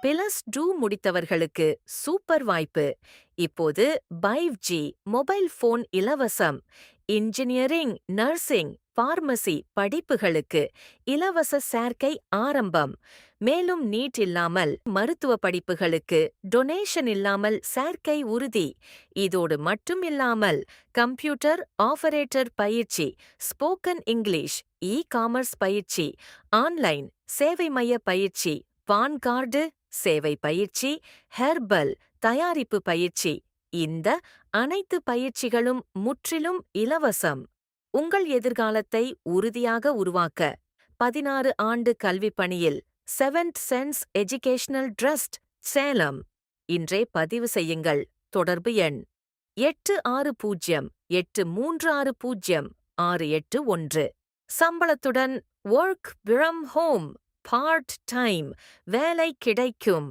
+2 முடித்தவர்களுக்கு super வாய்ப்பு. இப்போது 5G mobile phone இலவசம். இன்ஜினியரிங், நர்சிங், பார்மசி படிப்புகளுக்கு இலவச சேர்க்கை ஆரம்பம். மேலும் நீட் இல்லாமல் மருத்துவ படிப்புகளுக்கு டொனேஷன் இல்லாமல் சேர்க்கை உறுதி. இதோடு மட்டும் இல்லாமல் கம்ப்யூட்டர் ஆபரேட்டர் பயிற்சி, ஸ்போக்கன் இங்கிலீஷ், காமர்ஸ் பயிற்சி, ஆன்லைன் சேவை மைய பயிற்சி, பான் கார்டு சேவை பயிற்சி, ஹெர்பல் தயாரிப்பு பயிற்சி, இந்த அனைத்து பயிற்சிகளும் முற்றிலும் இலவசம். உங்கள் எதிர்காலத்தை உறுதியாக உருவாக்க 16 ஆண்டு கல்விப் பணியில் seventh sense educational trust, Salem. இன்றே பதிவு செய்யுங்கள். தொடர்பு எண் 8608360681. சம்பளத்துடன் work from home, part time வேலை கிடைக்கும்.